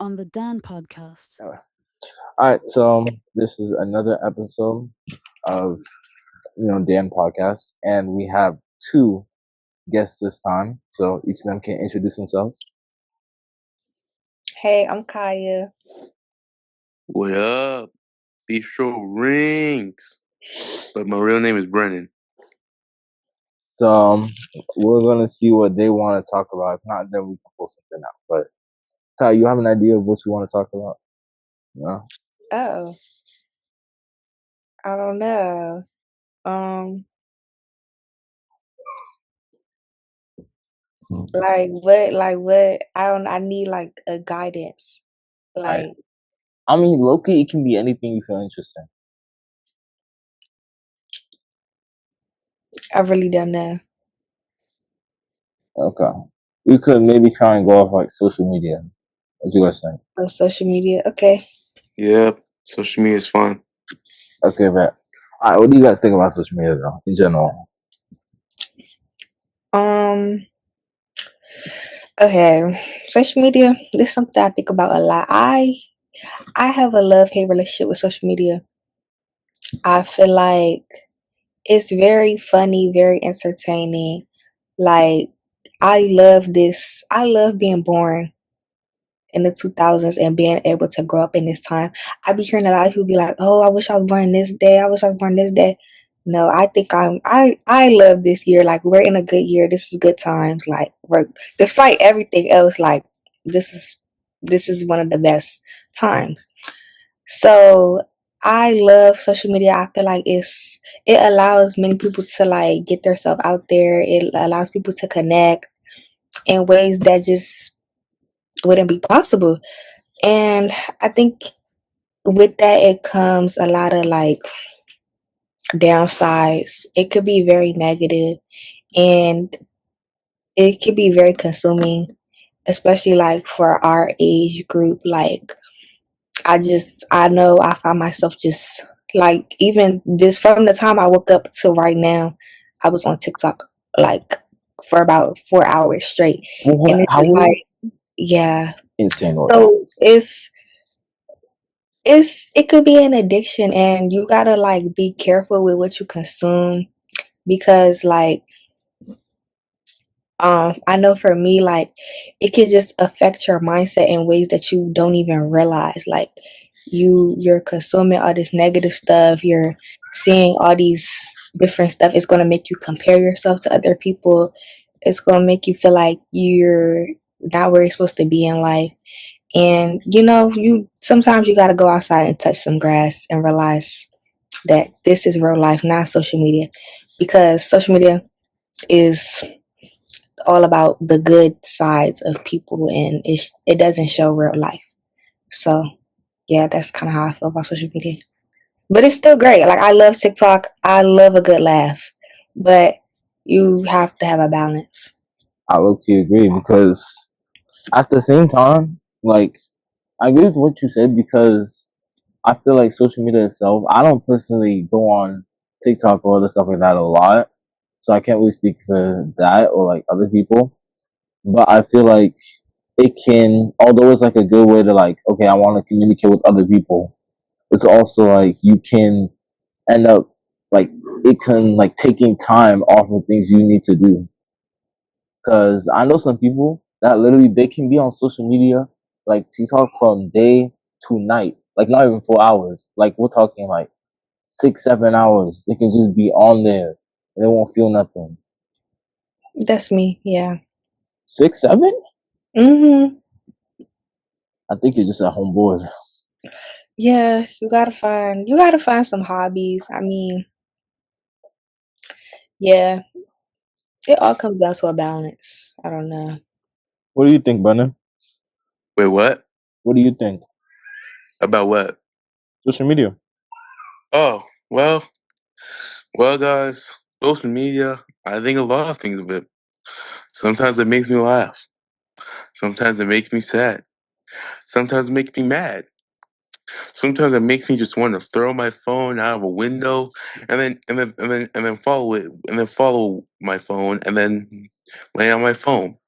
on the Dan podcast. All right, so this is another episode of Dan podcast, and we have two guests this time. So each of them can introduce themselves. Hey, I'm Kiyah. What up? Bistro rings. But my real name is Brennan. So we're gonna see what they want to talk about. If not, then we can pull something out. But Kai, you have an idea of what you want to talk about? No. Oh, I don't know. Like what? I need like a guidance. Like, I mean, low-key, it can be anything you feel interested I really don't know. Okay. We could maybe try and go off like social media. What do you guys think? On social media, okay. Yep, social media is fun. Okay, but alright, what do you guys think about social media though, in general? Okay, social media. This is something I think about a lot. I have a love-hate relationship with social media. I feel like it's very funny, very entertaining. Like, I love this. I love being born in the 2000s and being able to grow up in this time. I be hearing a lot of people be like, "Oh, I wish I was born this day. I wish I was born this day." No, I think I love this year. Like, we're in a good year. This is good times. Like, we're, despite everything else, like this is one of the best times. So I love social media. I feel like it allows many people to like get themselves out there. It allows people to connect in ways that just wouldn't be possible. And I think with that it comes a lot of like downsides. It could be very negative and it could be very consuming, especially like for our age group. Like I know I find myself just like, even this from the time I woke up to right now, I was on TikTok like for about 4 hours straight. 4 And it's just hours? like, yeah. Insane work. So it could be an addiction, and you gotta like be careful with what you consume, because like I know for me, like, it can just affect your mindset in ways that you don't even realize. Like, you're consuming all this negative stuff, you're seeing all these different stuff. It's gonna make you compare yourself to other people. It's gonna make you feel like you're not where you're supposed to be in life. And you sometimes you gotta go outside and touch some grass and realize that this is real life, not social media. Because social media is all about the good sides of people, and it doesn't show real life. So yeah, that's kind of how I feel about social media. But it's still great. Like, I love TikTok. I love a good laugh, but you have to have a balance. I low-key agree, because at the same time, like, I agree with what you said, because I feel like social media itself, I don't personally go on TikTok or other stuff like that a lot, so I can't really speak for that or like other people. But I feel like it can, although it's like a good way to like, okay, I want to communicate with other people, it's also like you can end up like, it can like taking time off of things you need to do. Because I know some people that literally they can be on social media like TikTok from day to night, like not even 4 hours. Like, we're talking like 6, 7 hours. They can just be on there and they won't feel nothing. That's me. Yeah. 6, 7? Mm-hmm. I think you're just at home bored. Yeah, you gotta find some hobbies. I mean, yeah, it all comes down to a balance. I don't know. What do you think, Brennan? Wait, what? What do you think? About what? Social media. Oh, well, guys, social media, I think a lot of things of it. Sometimes it makes me laugh. Sometimes it makes me sad. Sometimes it makes me mad. Sometimes it makes me just want to throw my phone out of a window and then follow it and then follow my phone and then lay on my phone.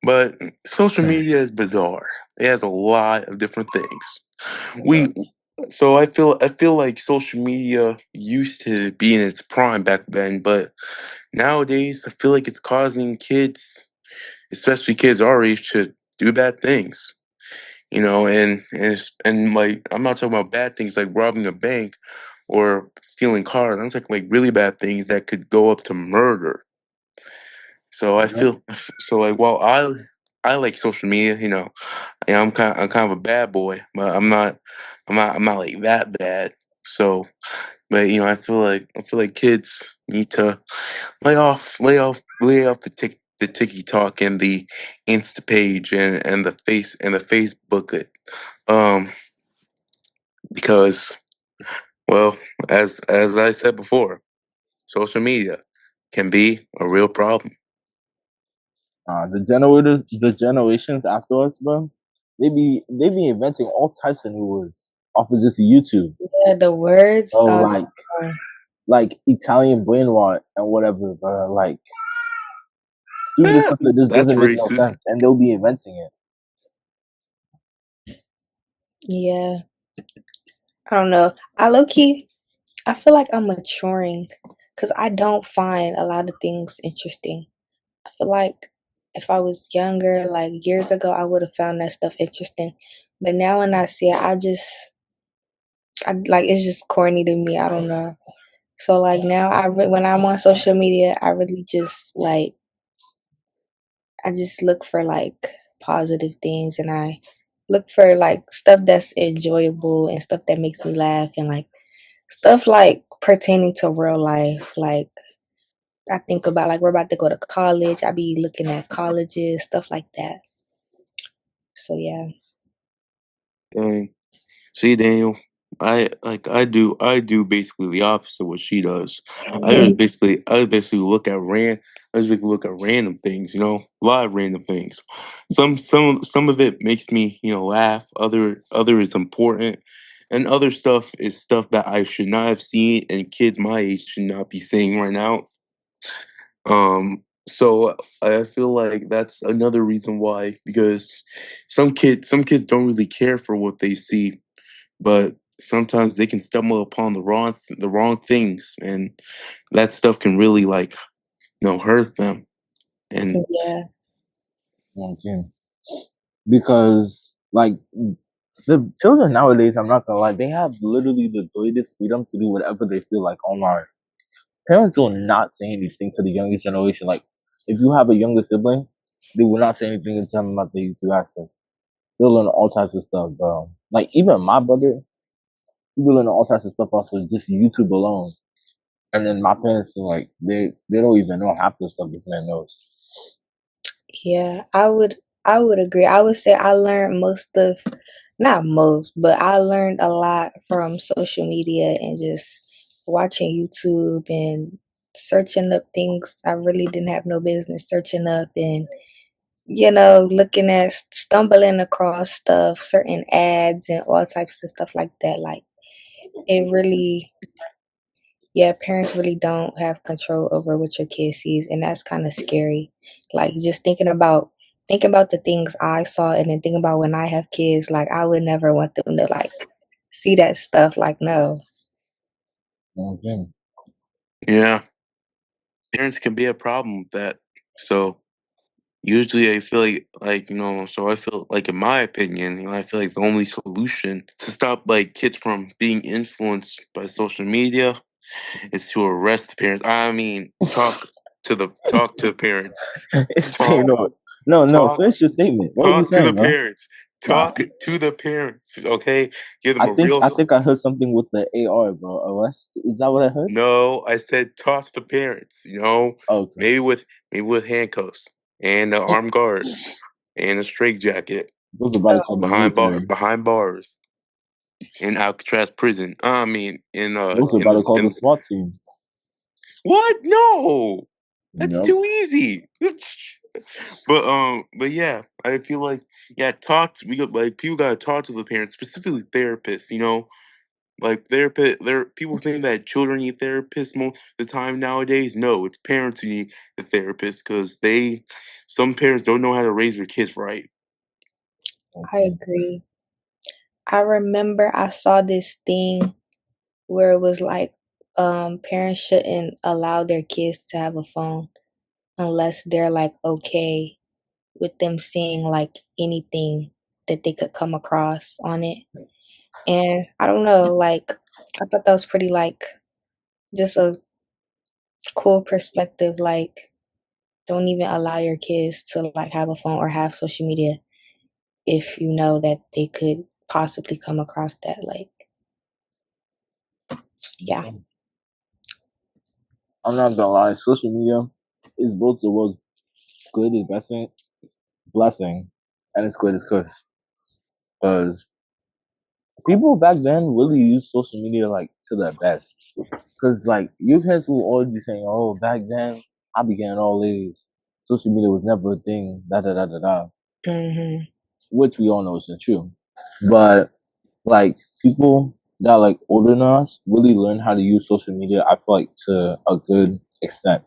But social media is bizarre. It has a lot of different things. So I feel like social media used to be in its prime back then, but nowadays I feel like it's causing kids, especially kids our age, to do bad things. You know, and like I'm not talking about bad things like robbing a bank or stealing cars. I'm talking like really bad things that could go up to murder. So I Yep. feel so like while I like social media, you know, yeah, I'm kind of a bad boy, but I'm not like that bad. So, but you know, I feel like kids need to lay off the ticky talk and the Insta page and the Facebook it. Um, because well, as I said before, social media can be a real problem. The generations after us, bro, they be inventing all types of new words off of just YouTube. Yeah, the words. Oh, Uh, like Italian brain rot and whatever, bro. Like stupid Yeah, stuff that just that's doesn't make no racist. sense, and they'll be inventing it. yeah, I don't know. I low key, I feel like I'm maturing because I don't find a lot of things interesting. I feel like if I was younger, like years ago, I would have found that stuff interesting. But now when I see it, I like it's just corny to me. I don't know. So like now, when I'm on social media, I really just like I just look for like positive things, and I look for like stuff that's enjoyable and stuff that makes me laugh, and like stuff like pertaining to real life. Like I think about like we're about to go to college. I be looking at colleges, stuff like that. So yeah. Dang. See, Daniel, I do basically the opposite of what she does. I just basically I just basically look at random things, you know, a lot of random things. Some of it makes me, you know, laugh. Other is important, and other stuff is stuff that I should not have seen, and kids my age should not be seeing right now. So I feel like that's another reason why, because some kids don't really care for what they see, but sometimes they can stumble upon the wrong things, and that stuff can really like, you know, hurt them. And Yeah. Okay. Because like the children nowadays, I'm not gonna lie, they have literally the greatest freedom to do whatever they feel like online. Parents will not say anything to the youngest generation. Like if you have a younger sibling, they will not say anything to them about the YouTube access. They'll learn all types of stuff, bro. Like even my brother, he will learn all types of stuff off of just YouTube alone. And then my parents feel like they don't even know half the stuff this man knows. Yeah, I would agree. I would say I learned most of not most, but I learned a lot from social media and just watching YouTube and searching up things I really didn't have no business searching up, and looking at stumbling across stuff, certain ads and all types of stuff like that. Like it really, yeah, parents really don't have control over what your kid sees, and that's kind of scary. Like just thinking about the things I saw, and then thinking about when I have kids. Like I would never want them to like see that stuff. Like no. Okay. yeah, parents can be a problem with that. So usually I feel like, you know, so I feel like in my opinion, you know, I feel like the only solution to stop like kids from being influenced by social media is to arrest the parents. I mean, talk to the parents. Say Talk no. No, no, talk finish your statement. What were you talk to the saying, bro? parents. Nah. Talk to the parents. Okay? Give them a real I think I heard something with the AR, bro. Arrest? Is that what I heard? no, I said talk to the parents, you know? Okay. Maybe with handcuffs and an armed guard and a straitjacket Those about to call the military. behind bars in Alcatraz prison. I mean Those about to call the in SWAT team. what? No. That's Yep. too easy. But yeah, I feel like yeah, we got like people gotta talk to the parents, specifically therapists, you know. Like people think that children need therapists most of the time nowadays. No, it's parents who need the therapist because some parents don't know how to raise their kids right. I agree. I remember I saw this thing where it was like parents shouldn't allow their kids to have a phone unless they're like okay with them seeing like anything that they could come across on it. And I don't know, like I thought that was pretty like just a cool perspective. Like don't even allow your kids to like have a phone or have social media if you know that they could possibly come across that. Like, yeah. I'm not gonna lie, social media is both the world's greatest blessing, and its greatest curse. Because people back then really used social media like to their best. Because like youth heads will always be saying, "Oh, back then I be getting all A's. Social media was never a thing." Da da da da da. Mm-hmm. Which we all know isn't true. But like people that are like older than us really learn how to use social media. I feel like to a good extent.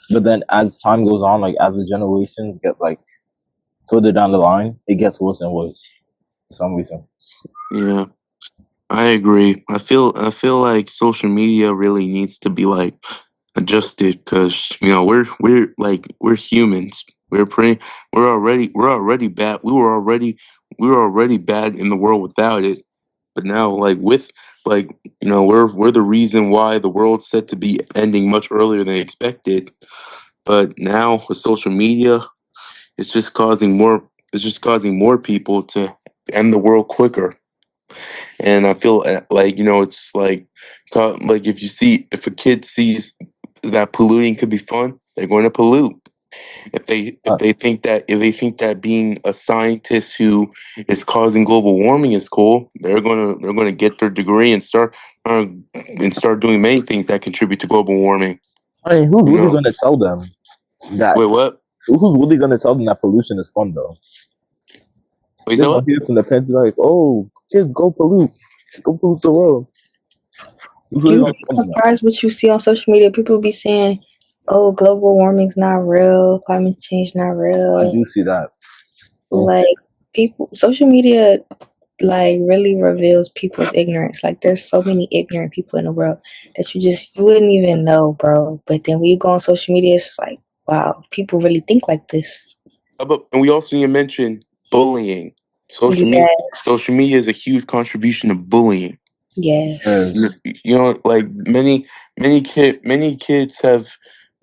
But then as time goes on, like as the generations get like further down the line, it gets worse and worse for some reason. Yeah, I agree. I feel like social media really needs to be like adjusted because we're humans. We're already bad. We were already bad in the world without it. But now, like with like we're the reason why the world's set to be ending much earlier than expected. But now with social media, it's just causing more. It's just causing more people to end the world quicker. And I feel like it's like if a kid sees that polluting could be fun, they're going to pollute. If they think that being a scientist who is causing global warming is cool, they're gonna get their degree and start doing many things that contribute to global warming. I mean, who's You really know, gonna tell them that? wait, what? Who's really gonna tell them that pollution is fun though? Wait, They're so gonna what? hear from the parents like, "Oh, kids, go pollute the world." Who's really You'd gonna be tell them that? surprised what you see on social media. People be saying, "Oh, global warming's not real. Climate change not I real." do see that. So, Like social media, like really reveals people's ignorance. Like there's so many ignorant people in the world that you wouldn't even know, bro. But then when you go on social media, it's just like, wow, people really think like this. And we also need to mention bullying. Yes, Social media is a huge contribution of bullying. yes. yes. Like many kids have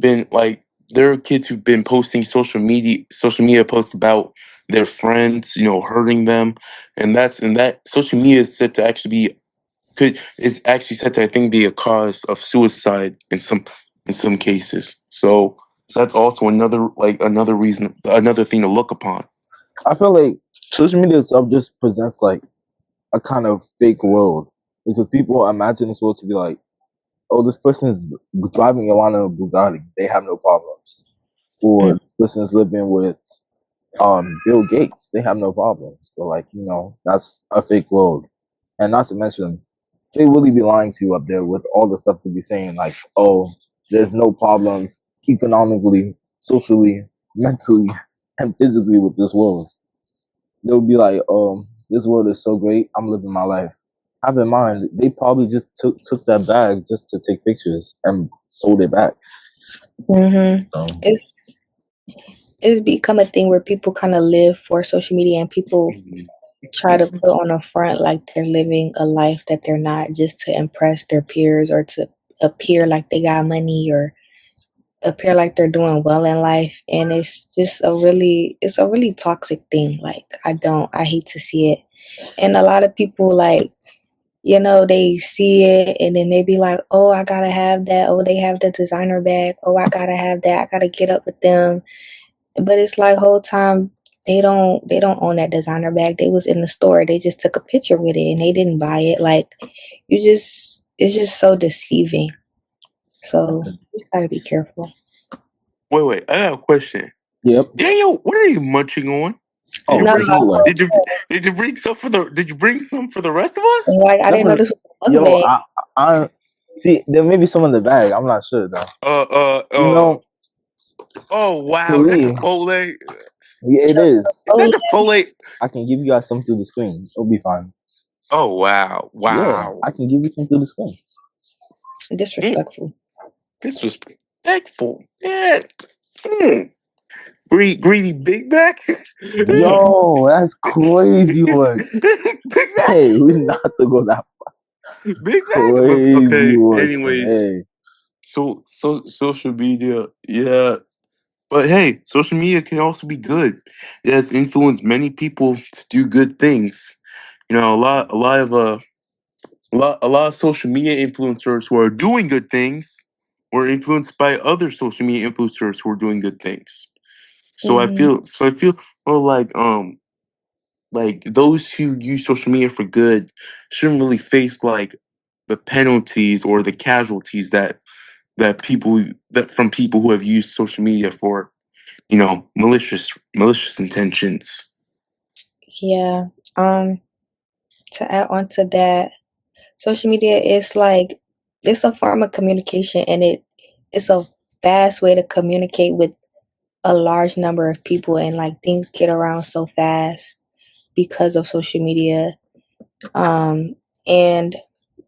been like there are kids who've been posting social media posts about their friends, hurting them, and that social media is said to actually be is actually said to, I think, be a cause of suicide in some cases. So that's also another reason, another thing to look upon. I feel like social media itself just presents like a kind of fake world because people imagine this world to be like, "Oh, this person is driving around in a Bugatti. They have no problems." Or Mm. this person is living with Bill Gates. They have no problems. So like, that's a fake world. And not to mention, they really be lying to you up there with all the stuff to be saying like, "Oh, there's no problems economically, socially, mentally, and physically with this world." They'll be like, "This world is so great. I'm living my life." Have in mind, they probably just took that bag just to take pictures and sold it back. Mm-hmm. So, It's become a thing where people kind of live for social media, and people try to put on a front like they're living a life that they're not, just to impress their peers or to appear like they got money or appear like they're doing well in life. And it's a really toxic thing. Like I hate to see it. And a lot of people like, they see it and then they be like, "Oh, I gotta have that. Oh, they have the designer bag. Oh, I gotta have that. I gotta get up with them." But it's like whole time they don't own that designer bag. They was in the store. They just took a picture with it and they didn't buy it. Like it's just so deceiving. So you just gotta be careful. Wait, I got a question. yep. Daniel, what are you munching on? Did Oh, you No, bring Chipotle. did you bring some for the rest of us? like I didn't know Definitely. this was a Yo, mukbang. I see. There may be some in the bag. I'm not sure though. Uh uh You uh know, oh to wow, is that me, Chipotle? Yeah, it is. Oh, That's a polite. I can give you guys some through the screen. It'll be fine. Oh wow, Yeah, wow. I can give you some through the screen. disrespectful. Disrespectful. Yeah. Mm. Greedy Big Mac. Yo, that's crazy work. Big Mac. Hey, we not to go that Big Mac. crazy Okay. work. Anyways, Hey, so social media, yeah. But hey, social media can also be good. It has influenced many people to do good things. You know, a lot of social media influencers who are doing good things were influenced by other social media influencers who are doing good things. Mhm. I feel well, like those who use social media for good shouldn't really face like the penalties or the casualties that from people who have used social media for, you know, malicious intentions. Yeah. To add on to that, social media is like it's a form of communication, and it's a fast way to communicate with a large number of people, and like things get around so fast because of social media. And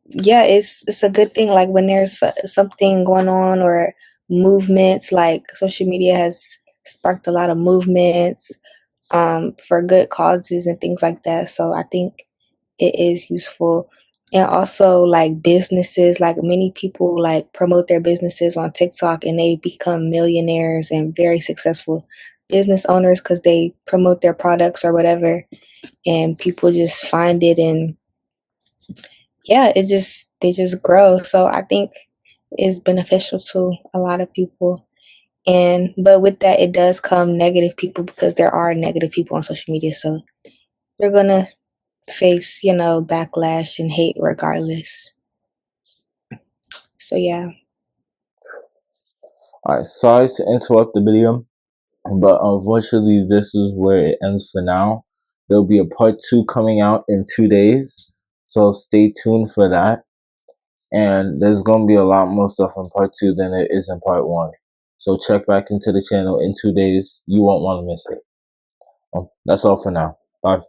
yeah, it's a good thing. Like when there's something going on or movements, like social media has sparked a lot of movements for good causes and things like that. So I think it is useful. And also like businesses, like many people like promote their businesses on TikTok and they become millionaires and very successful business owners because they promote their products or whatever, and people just find it, and yeah, they just grow. So I think it's beneficial to a lot of people. And but with that, it does come negative people because there are negative people on social media. So you're gonna face, backlash and hate regardless. So yeah. alright. Sorry to interrupt the video, but unfortunately, this is where it ends for now. There'll be a part 2 coming out in 2 days, so stay tuned for that. And there's gonna be a lot more stuff in part 2 than there is in part 1. So check back into the channel in 2 days. You won't want to miss it. That's all for now. Bye.